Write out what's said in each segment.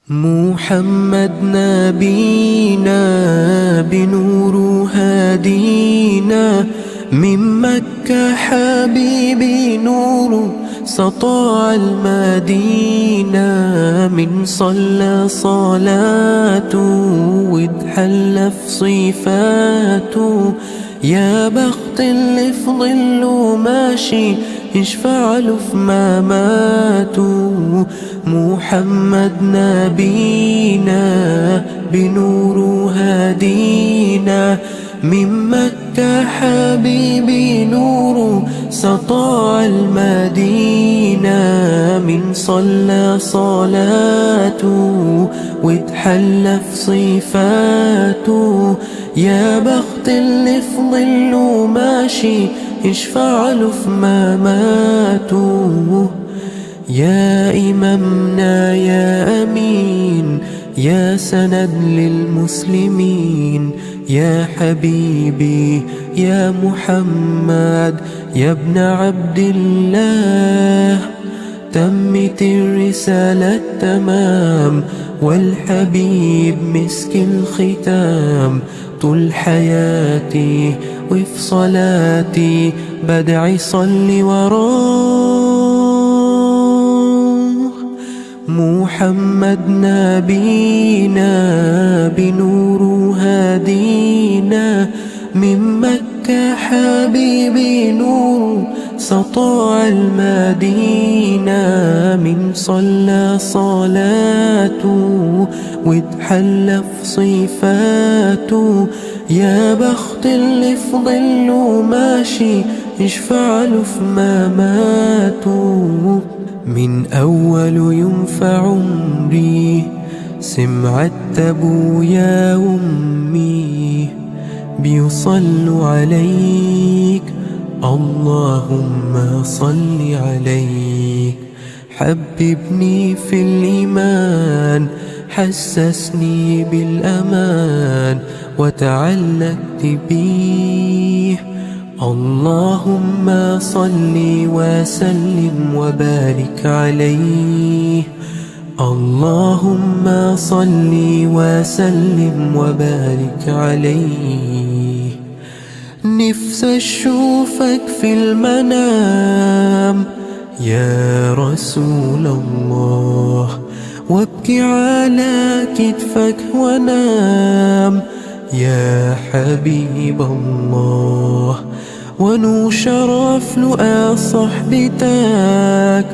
محمد نبينا بنور هادينا، من مكة حبيبي نور سطاع المدينة، من صلى صلاته واتحلى في صفاته، يا بخت اللي في ظله ماشي يشفع له في مماته. محمد نبينا بنور هادينا، من مكة حبيبي نور سطاع المدينة، من صلى صلاته واتحلى في صفاته، يا بخت اللي في ظله ماشي يشفع له في مماته. يا إمامنا يا أمين، يا سند للمسلمين، يا حبيبي يا محمد يا ابن عبد الله، تمت الرسالة تمام والحبيب مسك الختام، طول حياتي وفي صلاتي بدعي صلي وراه. محمد نبينا بنور هادينا، من مكة حبيبي نور سطاع المدينة، من صلى صلاته واتحلى في صفاته، يا بخت اللي في ظله ماشي يشفع له في مماته. من أول يوم في عمري سمعت أبويا وأمي بيصلوا عليك، اللهم صل عليك، حببني في الإيمان، حسسني بالأمان وتعلقت بيه، اللهم صل وسلم وبارك عليه، اللهم صل وسلم وبارك عليه. نفسي أشوفك في المنام يا رسول الله، وابكي على كتفك وانام يا حبيب الله، ونو شرف لقى صحبتك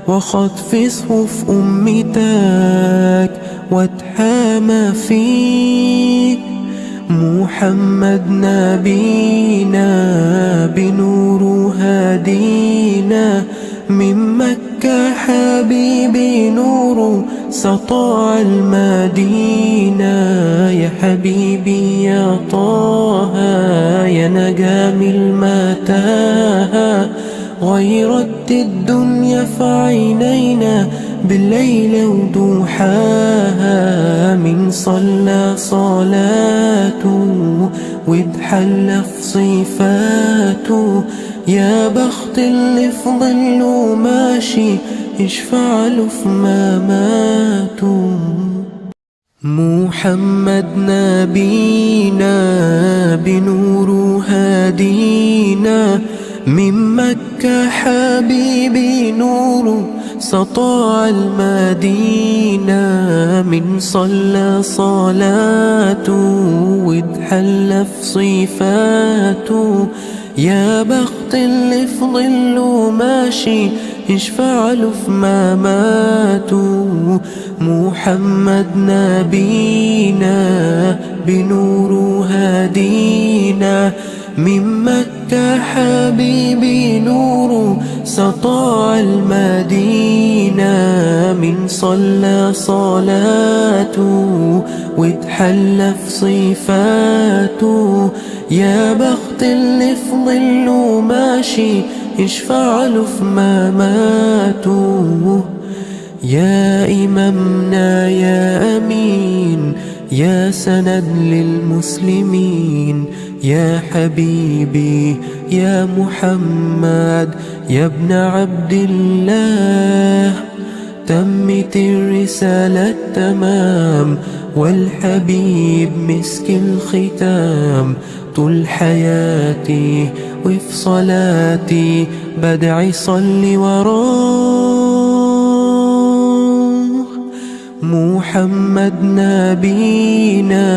وخطف صفوف أمتك واتحامى فيك. محمد نبينا بنور هادينا، من مكة حبيبي نور سطاع المدينة، يا حبيبي يا طه يا نجام المتاهة، غيرت الدنيا في عينينا بالليل وضحاها، من صلى صلاته واتحلى في صفاته، يا بخت اللي في ظله ماشي يشفع له في مماته. محمد نبينا بنور هادينا، من مكة حبيبي نور سطاع المدينة، من صلى صلاته واتحلى في صفاته، يا بخت اللي في ظله ماشي يشفع له في مماته. محمد نبينا بنور هادينا، من مكة حبيبي نور سطاع المدينة، من صلى صلاته واتحلى في صفاته، يا بخت اللي في ظله ماشي يشفع له في مماته. يا إمامنا يا أمين، يا سند للمسلمين، يا حبيبي يا محمد يا ابن عبد الله، تمت الرسالة تمام، والحبيب مسك الختام. طول حياتي وفي صلاتي بدعي صلي وراه. محمد نبينا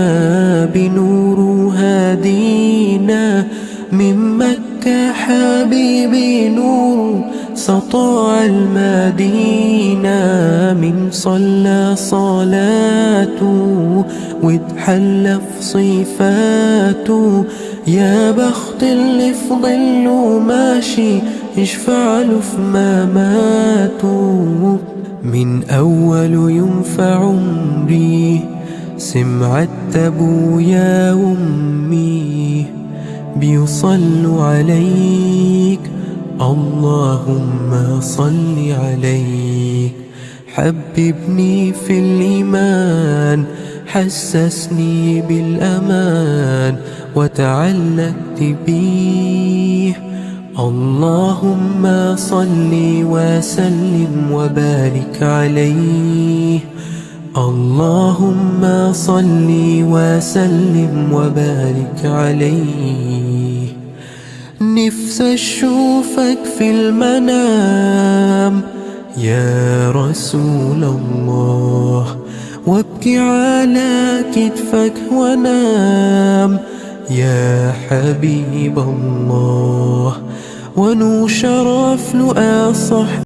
بنور هادينا، من مكة حبيبي نور سطاع المدينة. من صلى صلاته واتحلى في صفاته، يا بخت اللي في ظله ماشي يشفع له في مماته. من أول يوم في عمري سمعت أبويا وأمي بيصلوا عليك، اللهم صل عليك. حببني في الإيمان، حسسني بالأمان، وتعلقت بيه. اللهم صل وسلم وبارك عليه، اللهم صل وسلم وبارك عليه. نفسي أشوفك في المنام يا رسول الله، وابكي على كتفك وانام يا حبيب الله. ونو شرف لقى صح